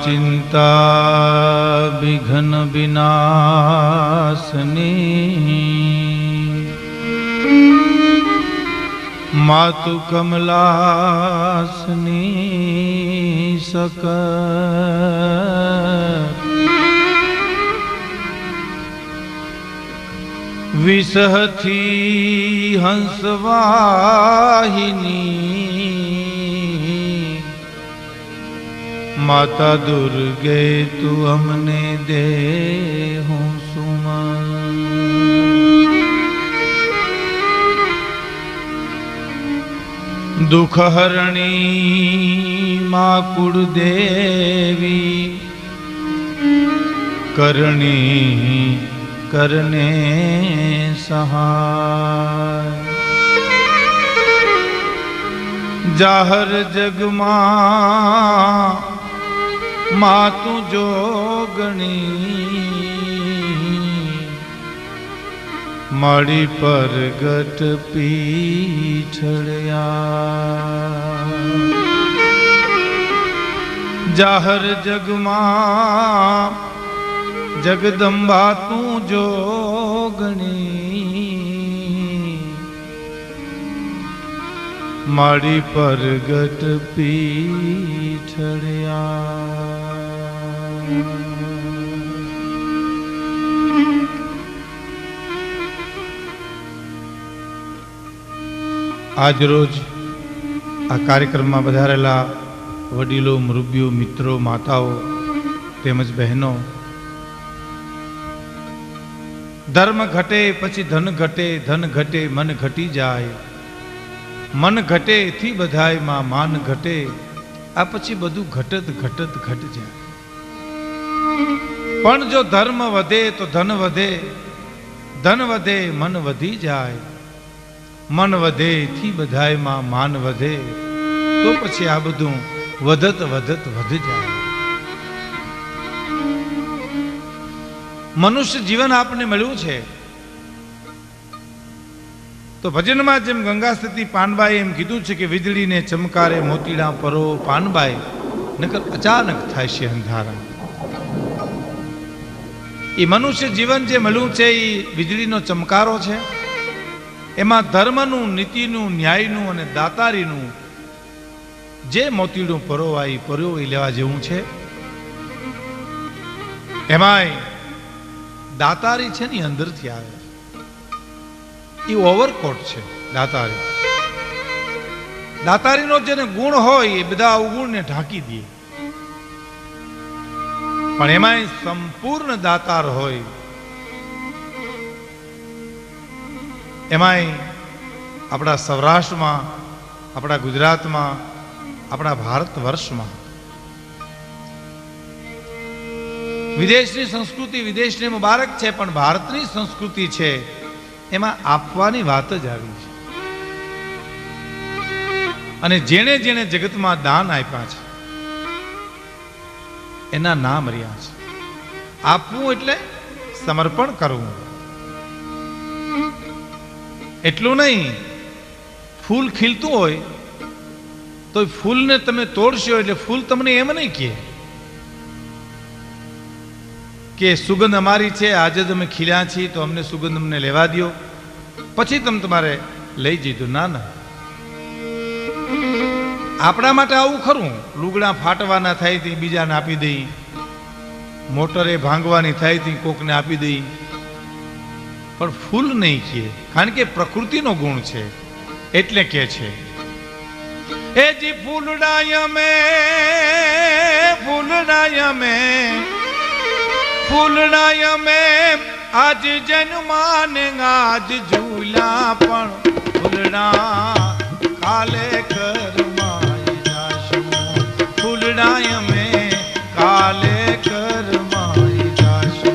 चिंता विघ्न विनाशनी मातु कमलासनी सकल विसहती हंसवाहिनी माता दुर्गे तू हमने दे हूँ सुमन। दुख हरणी माँ कुलदेवी करणी करने सहाय। जाहर जग मातु जोगणी माड़ी पर गट पीछड़या। जाहर जग जगदम्बा तू जोगणी माड़ी पर गट पीछड़या। आज रोज आ कार्यक्रम में पधारेला वडीलो मुरब्बियो मित्रों माताओं तेमज बहनों धर्म घटे पछी धन घटे मन घटी जाए मन घटे थी बधाई मां मान घटे आ पछी बधु घटत घटत घट जाए। पण जो धर्म वधे तो धन वधे मन वधी जाए मन वधे थी बधाई मां मान वधे तो पछी आ बधु वधत वधत वध जाए। मनुष्य जीवन आपने मळ्યું છે तो भजन में जेम गंगा स्थिति पानबाई एम कीधुं छे कि वीजળી ने चमकारे मोतीड़ा परो पानबाई नकर अचानक थाय छे अंधारा। ई मनुष्य जीवन जे मळ्યું છે ई વીજળીનો ચમકારો છે। एमां धर्मનું નીતિનું ન્યાયનું અને દાતારીનું જે મોતીડું પરોવાઈ પર્યો એ લેવા જેવું છે। એમાંય દાતારી છે ને અંદરથી આવે એ ઓવરકોટ છે। દાતારીનો જેને ગુણ હોય એ બધા અવગુણને ઢાંકી દે પણ એમાંય સંપૂર્ણ દાતાર હોય એમાંય આપણા સૌરાષ્ટ્રમાં આપણા ગુજરાતમાં આપણા ભારત વર્ષમાં વિદેશની સંસ્કૃતિ વિદેશને મુબારક છે પણ ભારતની સંસ્કૃતિ છે એમાં આપવાની વાત જ આવી છે। અને જેણે જેણે જગતમાં દાન આપ્યા છે એના નામ રહ્યા છે। આપવું એટલે સમર્પણ કરવું એટલું નહીં। ફૂલ ખીલતું હોય તો ફૂલને તમે તોડશો એટલે ફૂલ તમને એમ નહીં કે સુગંધ અમારી છે આજે તમે ખીલ્યા છીએ તો અમને સુગંધ અમને લેવા દો પછી તમે તમારે લઈ જજો ના ના। આપણા માટે આવું ખરું લુગડા ફાટવાના થાય તે બીજાને આપી દઈ મોટરે ભાંગવાની થાય તે કોકને આપી દઈ પણ ફૂલ નહીં કહે કારણ કે પ્રકૃતિનો ગુણ છે એટલે કે છે એ જી ફૂલડાય में आज जन्मान आज झूला पण फूलड़ा काले कर माई जाशो फूलड़ा में काले कर माई जाशो।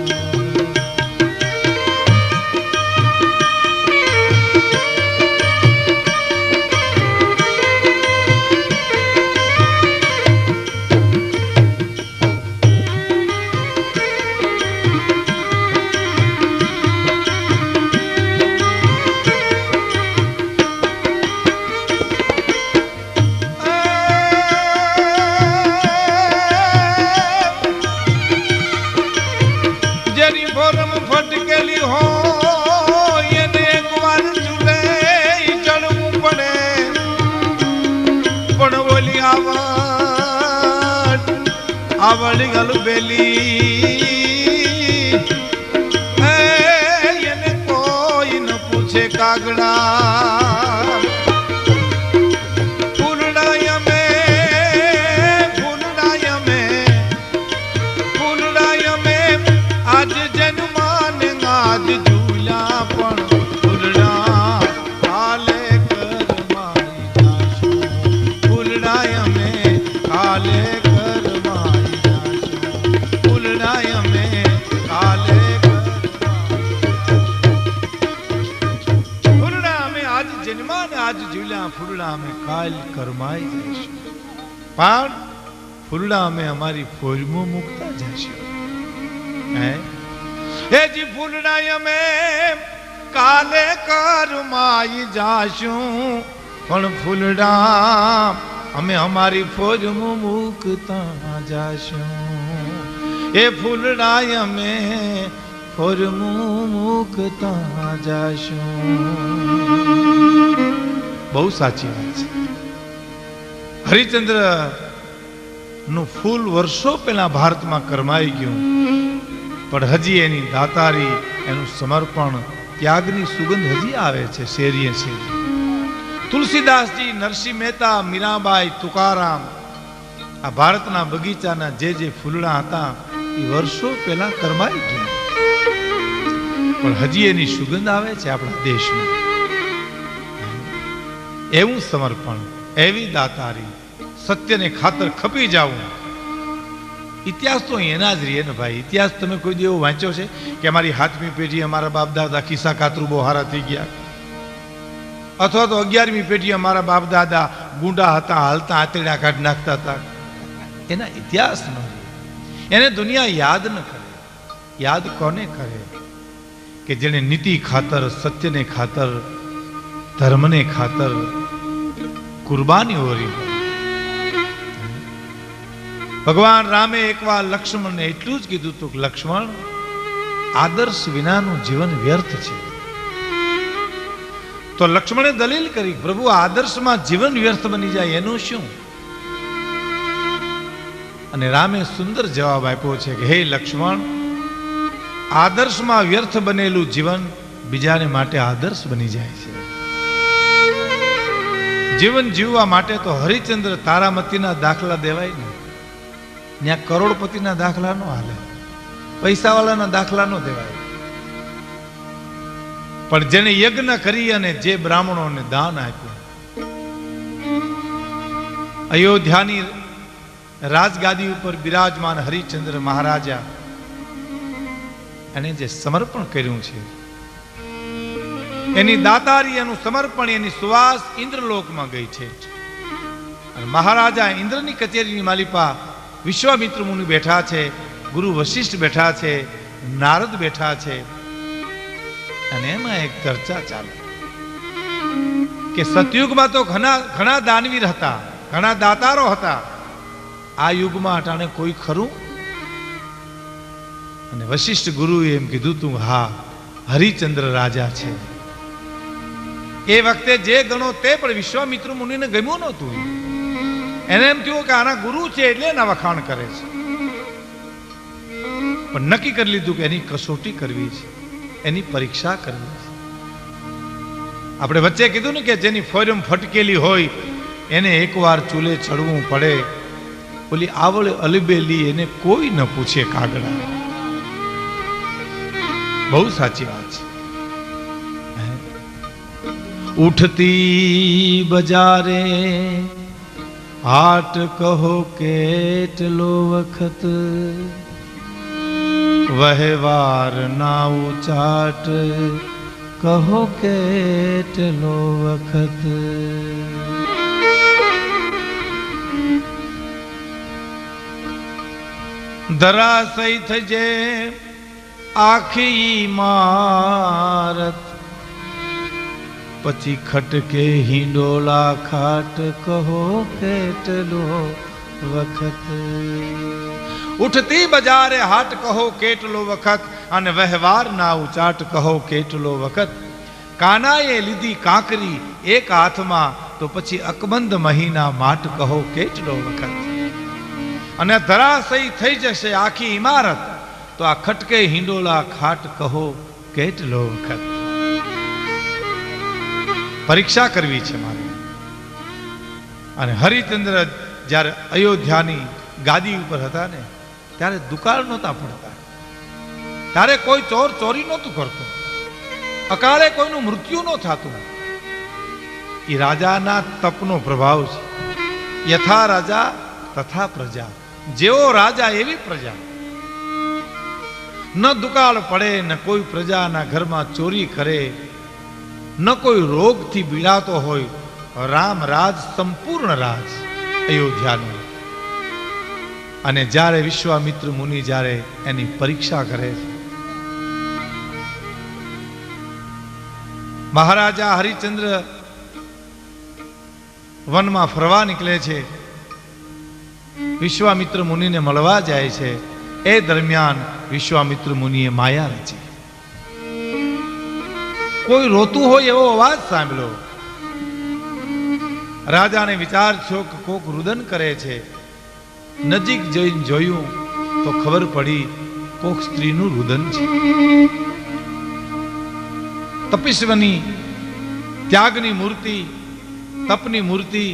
આવળી ગલબેલી એને કોઈ ન પૂછે કાગડા ફૂલડાય મે આજ જન્માને આજ ઝૂલા પણ ફૂલડા કાલે કરમાઈ જાશું ફૂલડાય મે કાલે આજ ઝૂલ્યા ફૂલડા અમે કાલ કરમાઈ જઈશું પણ ફૂલડા અમે અમારી ફોજમાં મૂકતા જઈશું હે જી ફૂલડા અમે કાલે કરમાઈ જાશું પણ ફૂલડા અમે અમારી ફોજમાં મૂકતા જઈશું એ ફૂલડા અમે ફોજમાં મૂકતા જઈશું બહુ સાચી વાત છે હરિચંદ્ર નું ફૂલ વર્ષો પહેલા ભારતમાં કરમાઈ ગયું પણ હજી એની દાતારી એનું સમર્પણ ત્યાગની સુગંધ હજી આવે છે શેરીએ શેરી તુલસીદાસજી નરસિંહ મહેતા મીરાબાઈ તુકારામ આ ભારતના બગીચાના જે ફૂલડા હતા એ વર્ષો પહેલા કરમાઈ ગયા પણ હજી એની સુગંધ આવે છે આપણા દેશમાં એવું સમર્પણ એવી દાતારી સત્યને ખાતર ખપી જાવું ઇતિહાસ તો એના જ રહીએ ને ભાઈ ઇતિહાસ તમે કોઈ દિવસ વાંચ્યો છે કે અમારી 7મી પેઢી અમારા બાપ દાદા ખિસ્સા કાતરું બહુ હારા થઈ ગયા અથવા તો 11મી પેઢી અમારા બાપ દાદા ગુંડા હતા હાલતા આતરડા કાઢ નાખતા હતા એના ઇતિહાસ ન એને દુનિયા યાદ ન કરે યાદ કોને કરે કે જેને નીતિ ખાતર સત્યને ખાતર ધર્મને ખાતર કુરબાની ઓરી ભગવાન રામે એકવાર લક્ષ્મણને એટલું જ કીધું હતું કે લક્ષ્મણ આદર્શ વિનાનું જીવન વ્યર્થ છે તો લક્ષ્મણે દલીલ કરી પ્રભુ આદર્શમાં જીવન વ્યર્થ બની જાય એનું શું અને રામે સુંદર જવાબ આપ્યો છે કે હે લક્ષ્મણ આદર્શમાં વ્યર્થ બનેલું જીવન બીજાને માટે આદર્શ બની જાય છે જીવન જીવવા માટે તો હરિચંદ્ર તારામતીના દાખલા દેવાય ને ત્યાં કરોડપતિના દાખલા નો હાલે પૈસાવાળાના દાખલા નો દેવાય પણ જેને યજ્ઞ કરી અને જે બ્રાહ્મણોને દાન આપ્યું અયોધ્યાની રાજગાદી ઉપર બિરાજમાન હરિચંદ્ર મહારાજા એને જે સમર્પણ કર્યું છે એની દાતારી એનું સમર્પણ એની સુવાસ ઇન્દ્રલોકમાં ગઈ છે અને મહારાજા ઇન્દ્રની કચેરીની માલિપા વિશ્વામિત્ર મુનિ બેઠા છે ગુરુ વશિષ્ઠ બેઠા છે નારદ બેઠા છે અને એમાં એક ચર્ચા ચાલે કે સતયુગમાં તો ઘણા દાનવીર હતા ઘણા દાતારો હતા આ યુગમાં અટાણે કોઈ ખરું અને વશિષ્ઠ ગુરુએ એમ કીધું તું હા હરિચંદ્ર રાજા છે એ વખતે જે ગણો તે પણ વિશ્વામિત્ર મુનિને ગમ્યું નહોતું એને એમ થયું કે આના ગુરુ છે એટલે એના વખાણ કરે છે પણ નક્કી કરી લીધું કે એની કસોટી કરવી છે એની પરીક્ષા કરવી છે આપણે વચ્ચે કીધું ને કે જેની ફોરમ ફટકેલી હોય એને એકવાર ચૂલે ચડવું પડે બોલી આવળ અલબેલી એને કોઈ ન પૂછે કાગડા બહુ સાચી વાત છે ઉઠતી બજારે હાટ કહો કેટલો વખત વહેવાર ના ઉચાટ કહો કેટલો વખત ધરાશય થજે આખી ઇમારત પછી ખટકે હિંડોળા ખાટ કહો કેટલો વખત ઉઠતી બજારે હાટ કહો કેટલો વખત અને વ્યવહાર ના ઉચાટ કહો કેટલો વખત કાનાએ લીધી કાંકરી એક હાથમાં તો પછી અકબંધ મહિના માટ કહો કેટલો વખત અને ધરાશયી થઈ જશે આખી ઇમારત, તો આ ખટકે હિંડોળા ખાટ કહો કેટલો વખત. પરીક્ષા કરવી છે મારે. અને હરિચંદ્ર જ્યારે અયોધ્યાની ગાદી ઉપર હતા ને, ત્યારે દુકાળ નહોતા પડતા, ત્યારે કોઈ ચોર ચોરી નહોતું કરતું, અકાળે કોઈનું મૃત્યુ ન થતું. એ રાજાના તપનો પ્રભાવ છે. યથા રાજા તથા પ્રજા. જેવો રાજા એવી પ્રજા. ન દુકાળ પડે, ન કોઈ પ્રજાના ઘરમાં ચોરી કરે, ન કોઈ રોગથી પીડાતો હોય. રામ રાજ સંપૂર્ણ રાજ અયોધ્યાનું. અને જ્યારે વિશ્વામિત્ર મુનિ જ્યારે એની પરીક્ષા કરે છે, મહારાજા હરિચંદ્ર વનમાં ફરવા નીકળે છે, વિશ્વામિત્ર મુનિને મળવા જાય છે. એ દરમિયાન વિશ્વામિત્ર મુનિએ માયા રચી. કોઈ રોતું હોય એવો અવાજ સાંભળ્યો. રાજાને વિચાર થયો કે કોક રુદન કરે છે. નજીક જઈને જોયું તો ખબર પડી કોક સ્ત્રીનું રુદન છે. તપસ્વીની, ત્યાગની મૂર્તિ, તપની મૂર્તિ,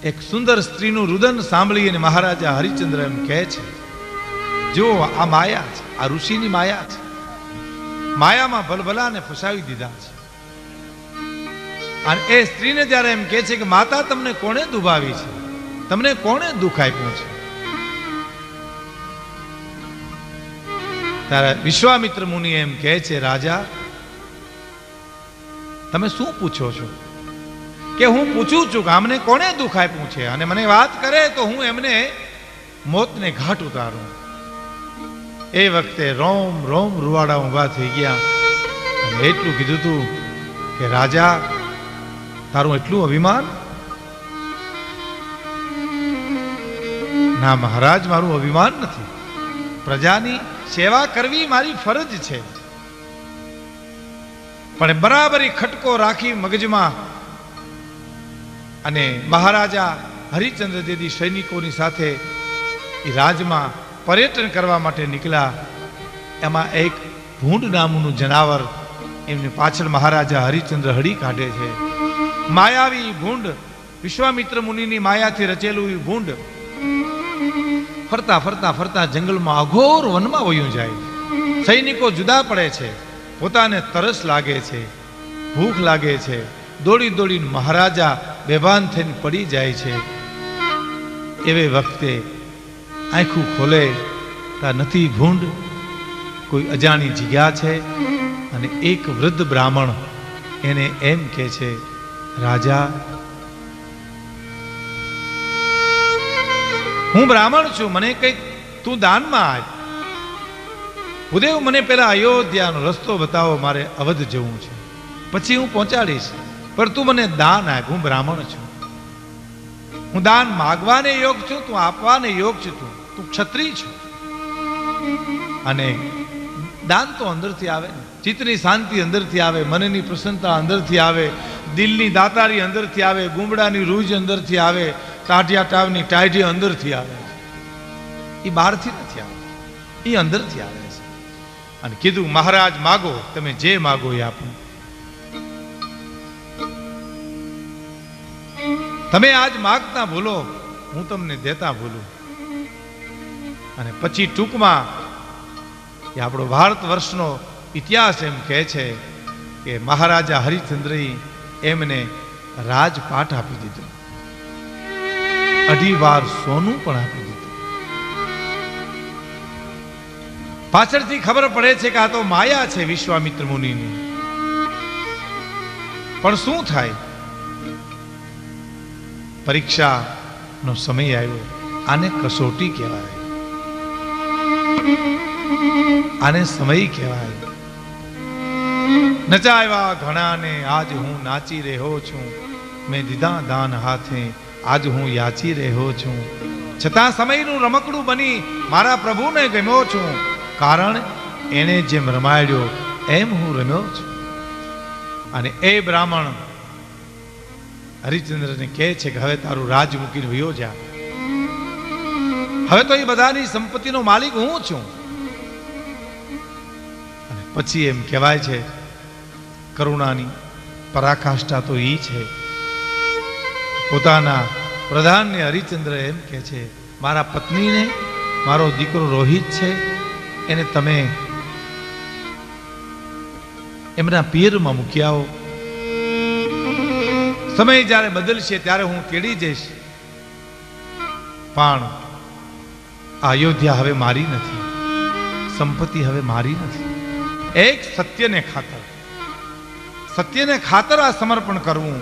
એક સુંદર સ્ત્રીનું રુદન સાંભળી અને મહારાજા હરિચંદ્ર એમ કહે છે, જો આ માયા છે, આ ઋષિની માયા છે. માયામાં ભલભલાને ફસાવી દીધા છે. અને એ સ્ત્રીને જ્યારે એમ કહે છે કે માતા તમને કોણે દુભાવી છે, તમને કોણે દુઃખ આપ્યું છે, ત્યારે વિશ્વામિત્ર મુનિ એમ કહે છે, રાજા તમે શું પૂછો છો? કે હું પૂછું છું કે અમને કોણે દુઃખ આપ્યું છે, અને મને વાત કરે તો હું એમને મોતને ઘાટ ઉતારું. એ વખતે રોમ રોમ રૂવાડા ઊભા થઈ ગયા અને એટલું કીધું તું કે રાજા તારું એટલું અભિમાન? ના મહારાજ, મારું અભિમાન નથી. પ્રજાની સેવા કરવી મારી ફરજ છે. પણ બરાબરી ખટકો રાખી મગજમાં, અને મહારાજા હરિચંદ્ર જેદી સૈનિકોની સાથે એ રાજમાં પર્યટન કરવા માટે નીકળ્યા. એમાં એક ભૂંડ નામનું જનાવર એમની પાછળ મહારાજા હરિચંદ્ર હળી કાઢે છે. માયાવી ભૂંડ, વિશ્વામિત્ર મુનિની માયાથી રચેલું એ ભૂંડ ફરતા ફરતા ફરતા જંગલમાં અઘોર વનમાં વયું જાય. સૈનિકો જુદા પડે છે, પોતાને તરસ લાગે છે, ભૂખ લાગે છે. દોડી દોડીને મહારાજા બેભાન થઈને પડી જાય છે. એવે વખતે આંખું ખોલે તા નથી ભૂંડ, કોઈ અજાણી જગ્યા છે. અને એક વૃદ્ધ બ્રાહ્મણ એને એમ કહે છે, રાજા હું બ્રાહ્મણ છું, મને કંઈક તું દાનમાં આપ. ભૂદેવ મને પેલા અયોધ્યાનો રસ્તો બતાવો, મારે અવધ જવું છે, પછી હું પહોંચાડીશ, પણ તું મને દાન આપ. હું બ્રાહ્મણ છું, હું દાન માગવાને યોગ છું, તું આપવાને યોગ છું. તું ક્ષત્રિય છું. અને દાન તો અંદરથી આવે ને. ચિત્તની શાંતિ અંદરથી આવે, મનની પ્રસન્નતા અંદરથી આવે, દિલની દાતારી અંદરથી આવે, ગુંબડાની રૂજ અંદરથી આવે, ટાઢિયા ટાવની ટાઢી અંદરથી આવે. એ બહારથી નથી આવે, એ અંદરથી આવે છે. અને કીધું મહારાજ માગો, તમે જે માગો એ આપો. તમે આજ માગતા ભૂલો, હું તમને દેતા ભૂલું. અને પછી ટૂંકમાં એ આપણો ભારત વર્ષનો ઇતિહાસ એમ કહે છે કે મહારાજા હરિચંદ્રએ એમને રાજપાટ આપી દીધું, 2.5 વાર સોનું પણ આપી દીધું. પાછળથી ખબર પડે છે કે આ તો માયા છે વિશ્વામિત્ર મુનિની. પણ શું થાય? પરીક્ષાનો સમય આવ્યો. આને કસોટી કહેવાય, આને સમય કહેવાય. નચાવ્યા ઘણાને આજ હું નાચી રહ્યો છું, મેં દીધા દાન હાથે આજ હું યાચી રહ્યો છું. છતાં સમયનું રમકડું બની મારા પ્રભુને ગમ્યો છું, કારણ એને જેમ રમાડ્યો એમ હું રમ્યો છું. અને એ બ્રાહ્મણ હરિચંદ્રને કહે છે કે હવે તારું રાજ મૂકીને વયો જા. હવે તો એ બધાની સંપત્તિનો માલિક હું છું. અને પછી એમ કહેવાય છે, કરુણાની પરાકાષ્ઠા તો ઈ છે, પોતાના પ્રધાનને હરિચંદ્ર એમ કહે છે, મારા પત્નીને મારો દીકરો રોહિત છે એને તમે એમના પિયરમાં મૂકી આવો. સમય જ્યારે બદલશે ત્યારે હું તેડી જઈશ, પણ અયોધ્યા હવે મારી નથી, સંપત્તિ હવે મારી નથી. એક સત્યને ખાતર આ સમર્પણ કરવું.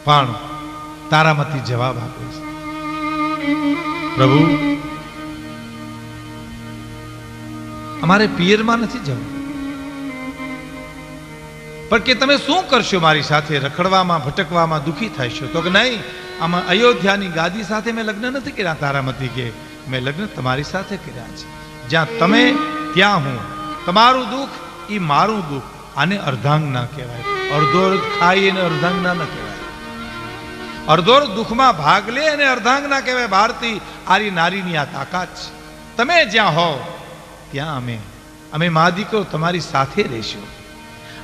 પણ તારામતી જવાબ આપે છે, પ્રભુ અમારે પિયરમાં નથી જવું, પણ કે તમે શું કરશો મારી સાથે? રખડવામાં ભટકવામાં દુઃખી થશો? તો કે નહીં, આમાં અયોધ્યાની ગાદી સાથે મેં લગ્ન નથી કર્યા તારામતી, કે મેં લગ્ન તમારી સાથે કર્યા છે. જ્યાં તમે ત્યાં હું, તમારું દુઃખ એ મારું દુઃખ. આને અર્ધાંગના કહેવાય. અડધો ખાઈ એને અર્ધાંગના ન કહેવાય. અડધો દુઃખમાં ભાગ લે અને અર્ધાંગના કહેવાય. ભારતી આરી નારીની આ તાકાત છે. તમે જ્યાં હો ત્યાં અમે મા દીકરો તમારી સાથે રહીશું.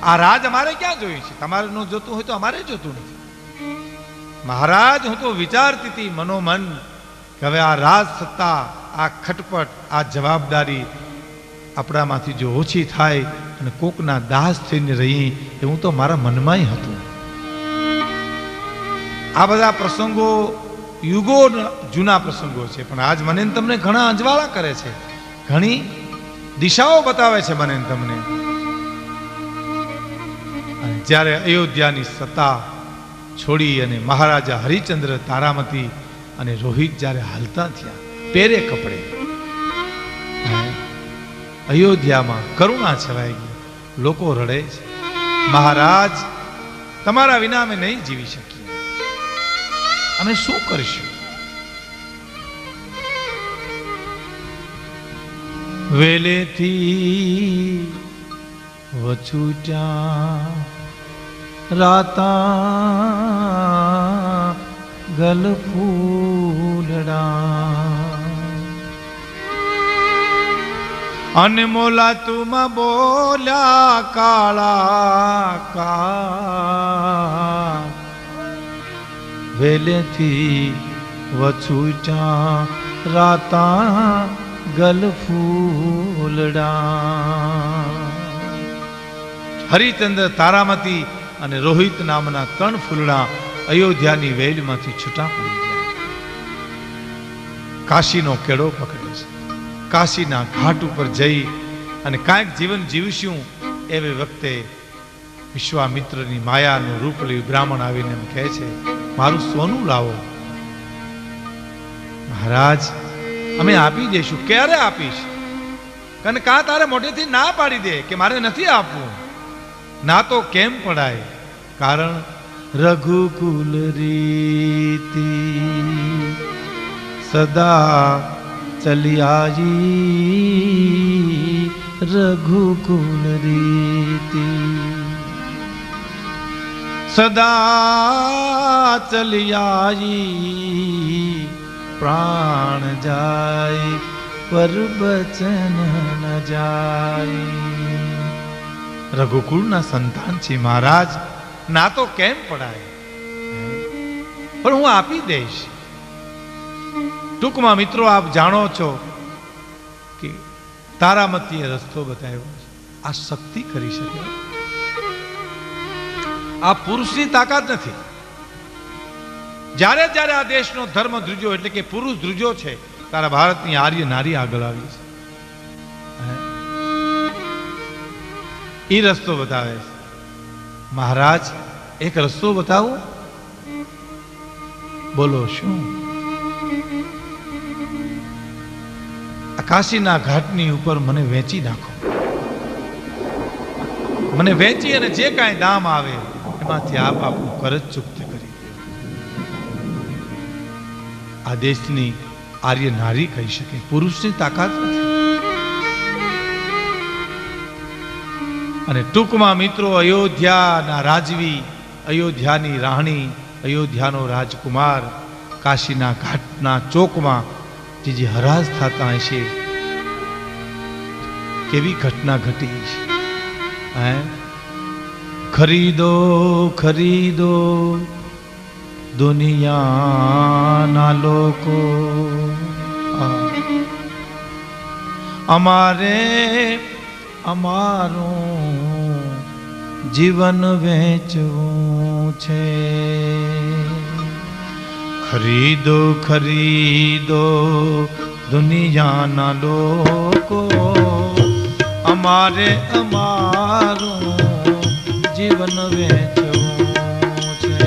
આ રાજ અમારે ક્યાં જોયું છે? તમારે ન જોતું હોય તો અમારે જોતું નથી. મહારાજ, હું તો વિચારતી હતી મનોમન કે હવે આ રાજ સત્તા, આ ખટપટ, આ જવાબદારી આપણામાંથી જો ઓછી થાય અને કોકના દાસ થઈને રહી, એવું તો મારા મનમાં હતું. આ બધા પ્રસંગો યુગો જૂના પ્રસંગો છે, પણ આજ મને તમને ઘણા અંજવાળા કરે છે, ઘણી દિશાઓ બતાવે છે મને તમને. જ્યારે અયોધ્યાની સત્તા છોડી અને મહારાજા હરિચંદ્ર, તારામતી અને રોહિત જ્યારે હાલતા થયા પેરે કપડે, અયોધ્યામાં કરુણા છવાઈ ગઈ. લોકો રડે છે, મહારાજ તમારા વિના અમે નહીં જીવી શકીએ, અમે શું કરીશું? વેલેથી વછૂટ્યા રાતા ગલ ફૂલડા, અને મોલા તુમાં બોલ્યા કાળા કા. વેલેથી વછૂટ્યા રાતા ગલ ફૂલડા. હરિચંદ્ર, તારામતી અને રોહિત નામના 3 ફૂલડા અયોધ્યાની વેલમાંથી છૂટા પડી ગયા. કાશીનો કેળો પકડે છે. કાશીના ઘાટ ઉપર જઈ અને કાંઈક જીવન જીવશું એવી વખતે વિશ્વામિત્રની માયાનું રૂપ લઈ બ્રાહ્મણ આવીને એમ કહે છે, મારું સોનું લાવો. મહારાજ, અમે આપી દઈશું. ક્યારે આપીશ? કારણ કા તારે મોઢેથી ના પાડી દે કે મારે નથી આપવું. ના તો કેમ પડાય? કારણ રઘુકુલ રીતિ સદા ચલી આજી, રઘુકુલ રીતિ સદા ચલી આજી. પ્રાણ જાય પર બચન ન જાય. રઘુકુળના સંતાન છે મહારાજ, ના તો કેમ પડાય, પણ હું આપી દઈશ. ટૂંકમાં મિત્રો, આપ જાણો છો કે તારામતીએ રસ્તો બતાવ્યો. આ શક્તિ કરી શકે, આ પુરુષની તાકાત નથી. જ્યારે જ્યારે આ દેશનો ધર્મ ધ્રુજો એટલે કે પુરુષ ધ્રુજો છે, તારા ભારતની આર્ય નારી આગળ આવી છે. એ રસ્તો બતાવે છે. મહારાજ, એક રસ્તો બતાવો. બોલો શું? કાશીના ઘાટની ઉપર મને વેચી નાખો. મને વેચી અને જે કાંઈ દામ આવે એમાંથી આપ આપણું કરજ ચૂકતે કરી. આ દેશની આર્ય નારી કહી શકે, પુરુષની તાકાત નથી. અને ટૂંકમાં મિત્રો, અયોધ્યાના રાજવી, અયોધ્યાની રાણી, અયોધ્યાનો રાજકુમાર કાશીના ઘાટના ચોકમાં જે હરાજ થતા હશે, કેવી ઘટના ઘટી છે. હે, ખરીદો ખરીદો દુનિયાના લોકો, અમારે અમારું જીવન વેચવું છે. ખરીદો ખરીદો દુનિયાના લોકો, અમારે અમારું જીવન વેચવું છે.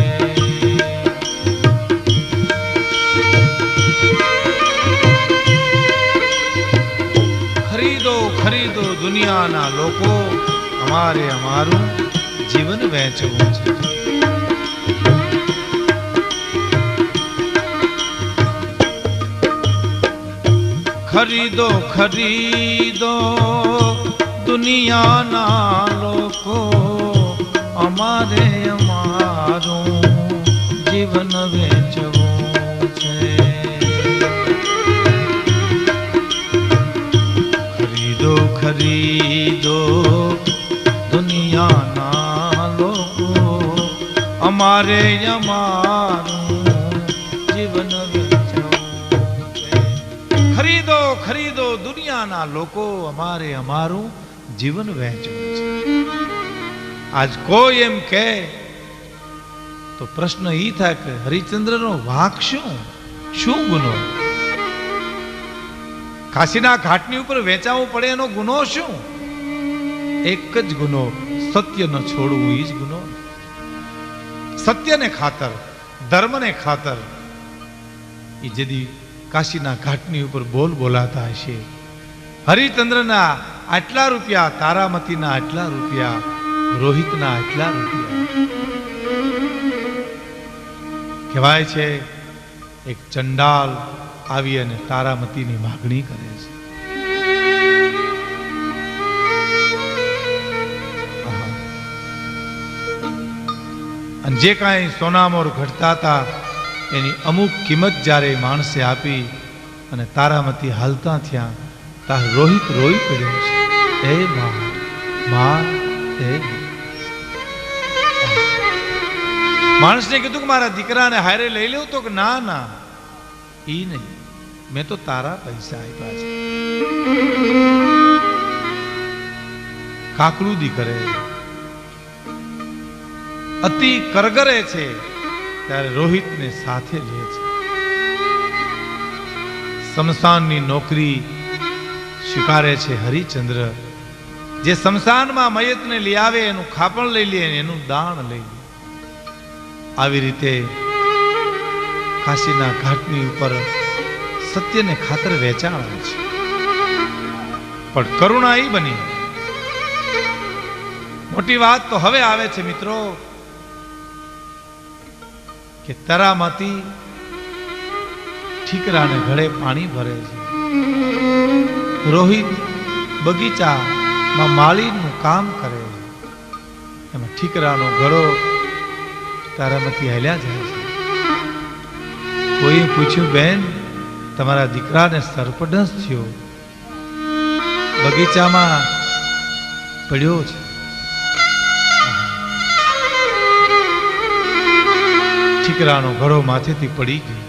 ખરીદો ખરીદો દુનિયાના લોકો, અમારે અમારું જીવન વેચવું છે. ખરીદો ખરીદો દુનિયાના લોકો, અમારે અમારું જીવન વેચવું છે. ખરીદો ખરીદો દુનિયાના લોકો, અમારે અમારું જીવન વેચવું છે. ખરીદો ખરીદો દુનિયાના લોકો, અમારે અમારું જીવન વહેંચવું છે. આજ કોઈ એમ કહે તો પ્રશ્ન એ થાય કે હરિશ્ચંદ્રનો વાંક શું ગુનો? કાશીના ઘાટની ઉપર વેચાવું પડે એનો ગુનો શું? એક જ ગુનો, સત્ય ન છોડવું, એ જ ગુનો. સત્યને ખાતર, ધર્મને ખાતર એ જેદી કાશીના ઘાટની ઉપર બોલ બોલાતા હશે, હરિશ્ચંદ્રના આટલા રૂપિયા, તારામતીના આટલા રૂપિયા, રોહિતના આટલા રૂપિયા. કહેવાય છે એક ચંડાલ આવી અને તારામતીની માગણી કરે છે. અને જે કાંઈ સોનામોર ઘટતા હતા એની અમુક કિંમત જ્યારે માણસે આપી અને તારામતી હાલતા થયા, તાર રોહિત રોઈ પડ્યો છે. એ માં, એ માણસને કીધું કે મારા દીકરાને હારે લઈ લેવું, તો કે ના ના, ઈ નહીં, મેં તો તારા પૈસા આપ્યા છે. કાકડુદી કરે, અતિ કરગરે છે, ત્યારે રોહિતને સાથે લે છે. શમશાનની નોકરી સ્વીકારે છે હરિશ્ચંદ્ર. જે શમશાનમાં મયતને લઈ આવે એનું ખાપણ લઈ લે, એનું દાણ લઈ લે. આવી રીતે કાશીના ઘાટની ઉપર સત્યને ખાતર વેચાણ છે. પણ કરુણા એ બની. મોટી વાત તો હવે આવે છે મિત્રો, કે તારામતી ઠીકરાને ઘડે પાણી ભરે છે. રોહિત બગીચામાં માળીનું કામ કરે છે. એમાં ઠીકરાનો ઘડો તારામતી હાલ્યા જાય છે. કોઈએ પૂછ્યું, બેન તમારા દીકરાને સર્પદંશ થયો, બગીચામાં પડ્યો છે. ઠીકરાનો ઘડો માથેથી પડી ગયો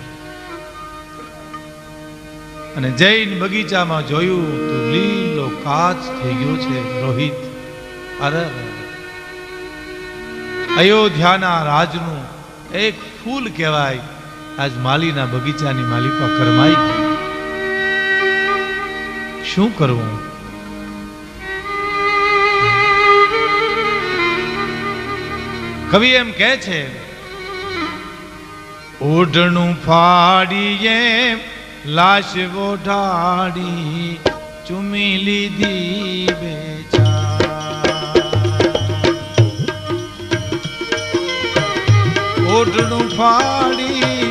અને જઈને બગીચામાં જોયું તો લીલો કાચ થઈ ગયો છે. રોહિત, અરે અયોધ્યાના રાજનું એક ફૂલ કહેવાય, આજ માલીના બગીચાની માલિકા કરમાઈ ગઈ. શું કરવું? કવિ એમ કહે છે, ઓઢણું ફાડીએ લાશ ઓઢાડી, ચૂમી લીધી બેચા. ઓઢણું ફાડી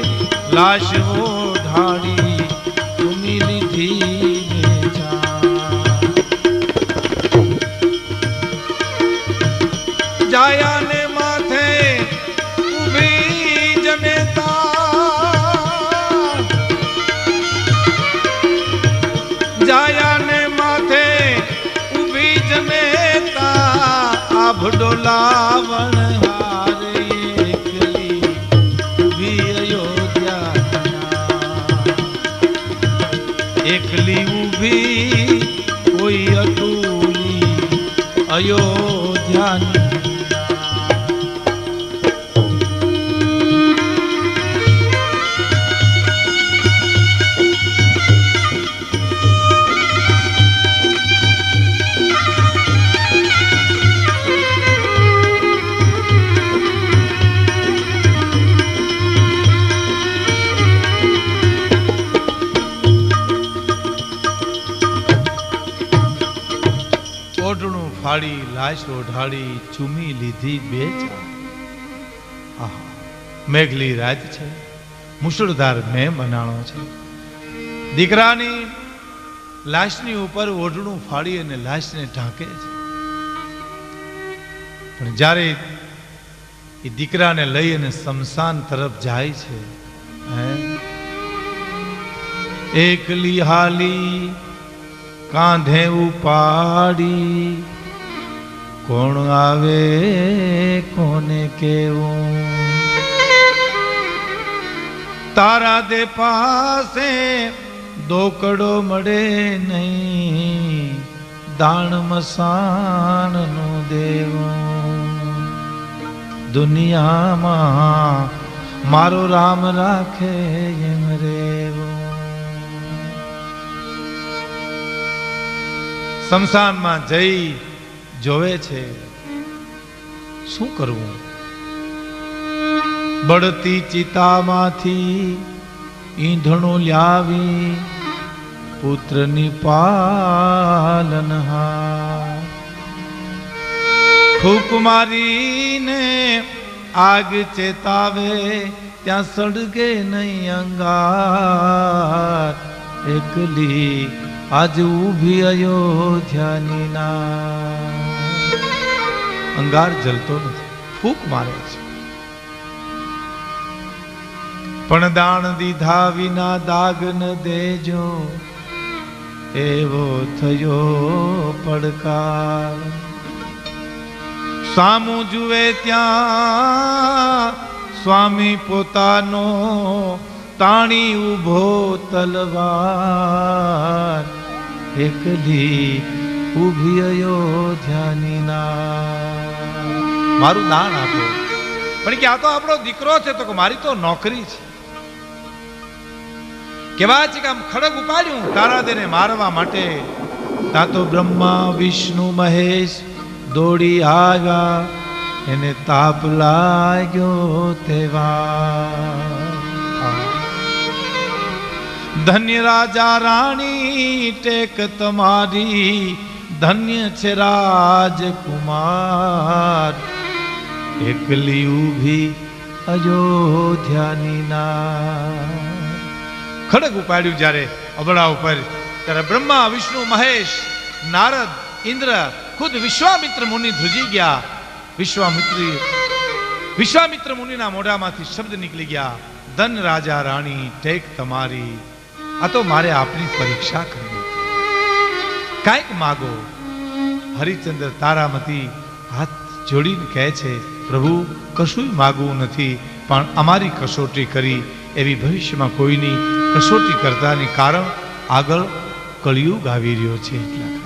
લાશ ઓઢાડી, ચૂમી લીધી બેચા. જાયાને માથે ઉભી જનેતા, ડોલાવણ હારે એકલી ઊભી અયોધ્યા, એકલી ઊભી કોઈ અટૂલી અયોધ્યાની. ઓઢણું ફાડી લાશ ઓઢાડી ચૂમી લીધી બે ચાર. આહા, મેઘલી રાત છે, મુશળધાર મેં બનાણો છે. દીકરાની લાશની ઉપર ઓઢણું ફાડી અને લાશને ઢાંકે છે. પણ જ્યારે એ દીકરાને લઈ અને શમશાન તરફ જાય છે, એકલી હાલી કાંધે ઉપાડી, કોણ આવે કોને કેવું. તારા દે પાસે દોકડો મળે નહીં, દાણ મસાણનું દેવું. દુનિયામાં મારો રામ રાખે એમ રેવું. શમશાનમાં જઈ જોવે છે, શું કરવું. બળતી ચિતામાંથી ઈંધણું લાવી, પુત્રની પાલનહાર. ફૂંક મારીને આગ ચેતાવે, ત્યાં સળગે નહીં અંગાર. એકલી આજ ઊભી અયોધ્યાની ના. અંગાર જલતો નથી, ફૂંક મારે છે. પણ દાણ દીધા વિના દાગ ન દેજો, એવો થયો પડકાર. સામું જુએ ત્યાં સ્વામી પોતાનો, તાણી ઉભો તલવાર. એકલી ઊભી અયોધ્યાની ના. મારું દાન આપો. પણ કે આ તો આપણો દીકરો છે, તો કે મારી તો નોકરી છે. કેવા છે કે આમ ખડગ ઉપાડ્યું તારાદેને મારવા માટે. ત્યાં તો બ્રહ્મા વિષ્ણુ મહેશ દોડી આવ્યા, એને તાપ લાગ્યો તેવા. ધન્ય રાજા રાણી ટેક તમારી, ધન્ય છે રાજકુમાર. એકલી ઊભી અયોધ્યાની ના. ખડગ ઉપાડ્યું જ્યારે અબળા ઉપર, ત્યારે બ્રહ્મા વિષ્ણુ મહેશ નારદ ઇન્દ્ર ખુદ વિશ્વામિત્ર મુનિ ધ્રુજી ગયા. વિશ્વામિત્ર મુનિના મોઢામાંથી શબ્દ નીકળી ગયા, ધન રાજા રાણી ટેક તમારી. આ તો મારે આપની પરીક્ષા કરવી, કાંઈક માગો. હરિચંદ્ર તારામતી હાથ જોડીને કહે છે, પ્રભુ કશું માગવું નથી, પણ અમારી કસોટી કરી એવી ભવિષ્યમાં કોઈની કસોટી કરતાની કારણ આગળ કળિયુગ આવી રહ્યો છે એટલા.